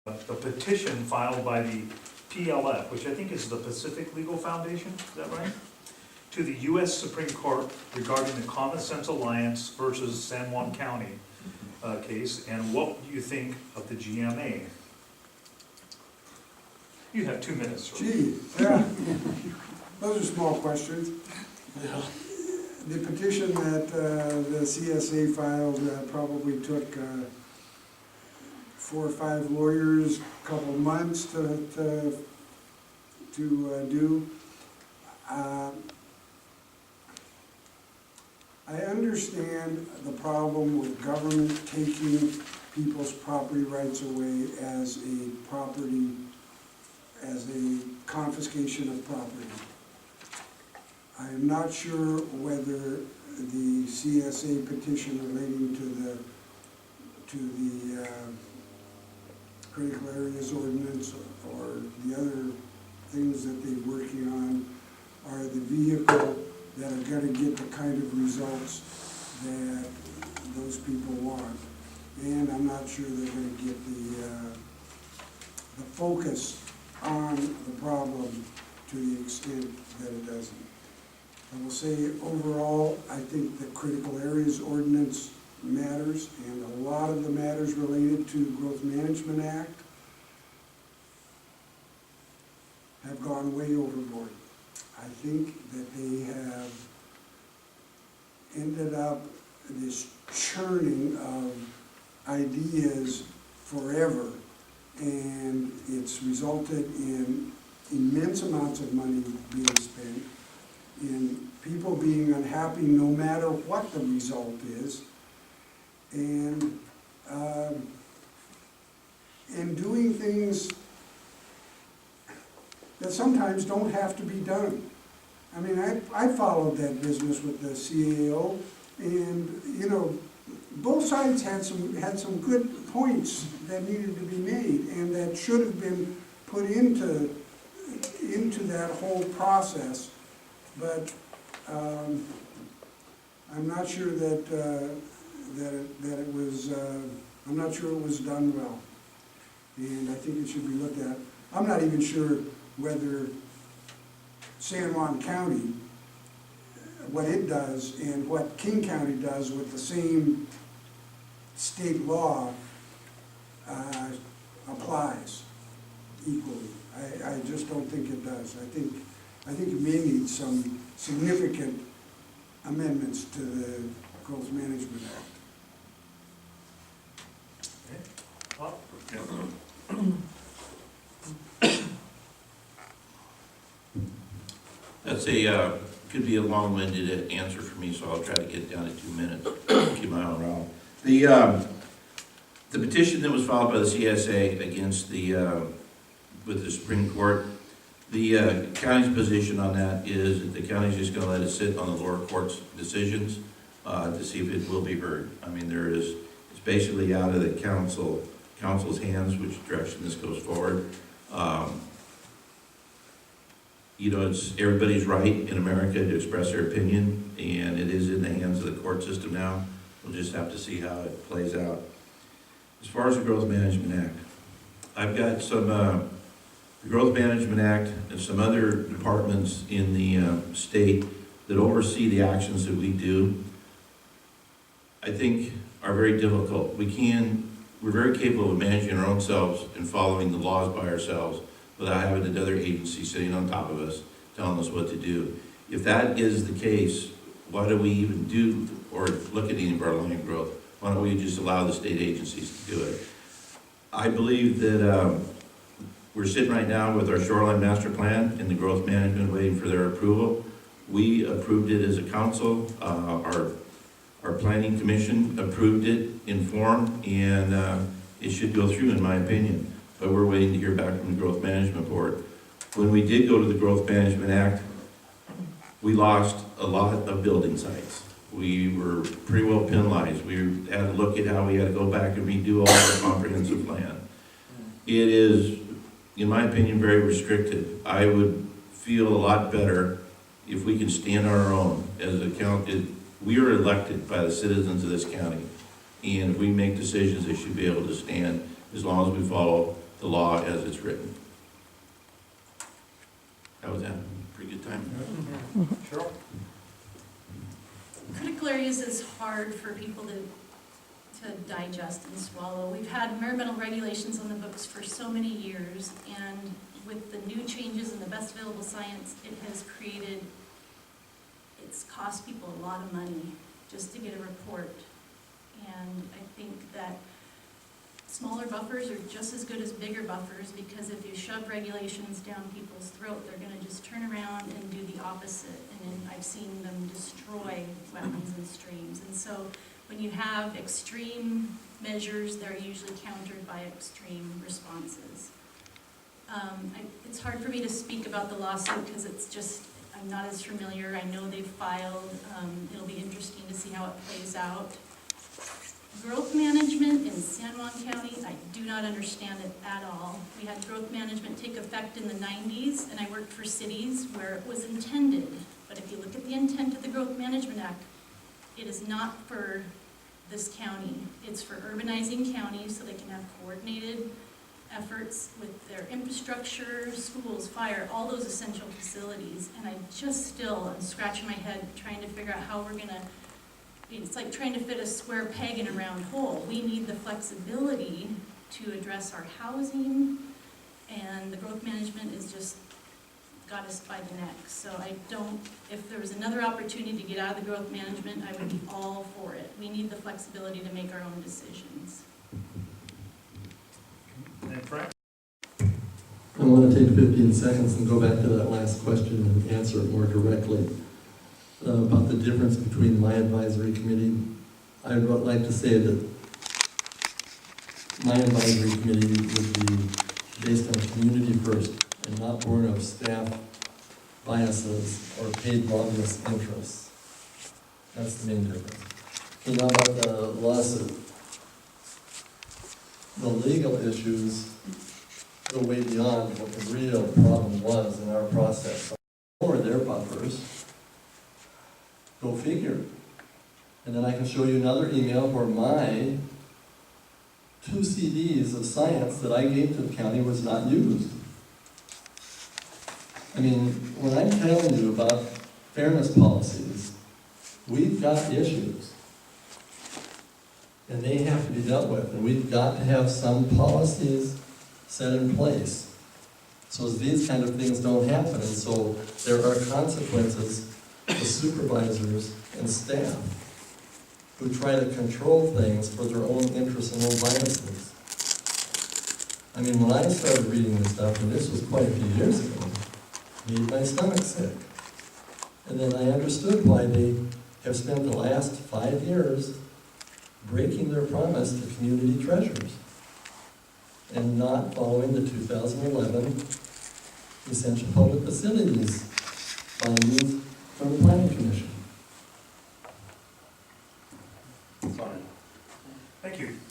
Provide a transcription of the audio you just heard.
a petition filed by the PLF, which I think is the Pacific Legal Foundation, is that right? To the U.S. Supreme Court regarding the Common Sense Alliance versus San Juan County case, and what do you think of the GMA? You have 2 minutes. Sir. Gee, yeah, those are small questions. The petition that the CSA filed probably took 4 or 5 lawyers, a couple of months to do. I understand the problem with government taking people's property rights away as a confiscation of property. I am not sure whether the CSA petition relating to the critical areas ordinance or the other things that they're working on are the vehicle that are going to get the kind of results that those people want. And I'm not sure they're going to get the focus on the problem to the extent that it doesn't. I will say overall, I think the critical areas ordinance matters, and a lot of the matters related to Growth Management Act have gone way overboard. I think that they have ended up this churning of ideas forever, and it's resulted in immense amounts of money being spent, in people being unhappy no matter what the result is, and doing things that sometimes don't have to be done. I mean, I followed that business with the CAO, and you know, both sides had some good points that needed to be made, and that should have been put into that whole process. But I'm not sure that it was. I'm not sure it was done well, and I think it should be looked at. I'm not even sure whether San Juan County, what it does and what King County does with the same state law applies equally. I just don't think it does. I think it may need some significant amendments to the Growth Management Act. Okay. Well, That's could be a long-winded answer for me, so I'll try to get it down to 2 minutes. Keep my eye on the petition that was filed by the CSA against with the Supreme Court. The county's position on that is that the county's just going to let it sit on the lower court's decisions to see if it will be heard. I mean, it's basically out of the council's hands which direction this goes forward. You know, it's everybody's right in America to express their opinion, and it is in the hands of the court system now. We'll just have to see how it plays out. As far as the Growth Management Act, I've got some, the Growth Management Act and some other departments in the state that oversee the actions that we do, I think are very difficult. We're very capable of managing our own selves and following the laws by ourselves, without having another agency sitting on top of us telling us what to do. If that is the case, why do we even do or look at any of our land growth? Why don't we just allow the state agencies to do it? I believe that we're sitting right now with our shoreline master plan and the growth management waiting for their approval. We approved it as a council. Our planning commission approved it in form, and it should go through, in my opinion. But we're waiting to hear back from the Growth Management Board. When we did go to the Growth Management Act, we lost a lot of building sites. We were pretty well penalized. We had to look at how we had to go back and redo all the comprehensive plan. It is, in my opinion, very restricted. I would feel a lot better if we can stand on our own as a county. We are elected by the citizens of this county, and if we make decisions, they should be able to stand as long as we follow the law as it's written. How was that? Pretty good time? Cheryl? Critical areas is hard for people to digest and swallow. We've had environmental regulations on the books for so many years, and with the new changes in the best available science, it's cost people a lot of money just to get a report. And I think that smaller buffers are just as good as bigger buffers, because if you shove regulations down people's throat, they're gonna just turn around and do the opposite. And then I've seen them destroy wetlands and streams. And so when you have extreme measures, they're usually countered by extreme responses. It's hard for me to speak about the lawsuit because I'm not as familiar. I know they've filed. It'll be interesting to see how it plays out. Growth management in San Juan County, I do not understand it at all. We had growth management take effect in the 90s, and I worked for cities where it was intended. But if you look at the intent of the Growth Management Act, it is not for this county. It's for urbanizing counties so they can have coordinated efforts with their infrastructure, schools, fire, all those essential facilities. And I just still am scratching my head trying to figure out how we're gonna, it's like trying to fit a square peg in a round hole. We need the flexibility to address our housing, and the growth management is just got us by the neck. So if there was another opportunity to get out of the growth management, I would be all for it. We need the flexibility to make our own decisions. And Frank? I want to take 15 seconds and go back to that last question and answer it more directly. About the difference between my advisory committee, I would like to say that my advisory committee would be based on community first and not born of staff biases or paid lobbyist interests. That's the main difference. So now about the lawsuit. The legal issues go way beyond what the real problem was in our process. Or their buffers. Go figure. And then I can show you another email where my 2 CDs of science that I gave to the county was not used. I mean, when I'm telling you about fairness policies, we've got issues. And they have to be dealt with, and we've got to have some policies set in place so these kind of things don't happen. And so there are consequences to supervisors and staff who try to control things for their own interests and own biases. I mean, when I started reading this stuff, and this was quite a few years ago, it made my stomach sick. And then I understood why they have spent the last 5 years breaking their promise to community treasures and not following the 2011 Essential Public Facilities by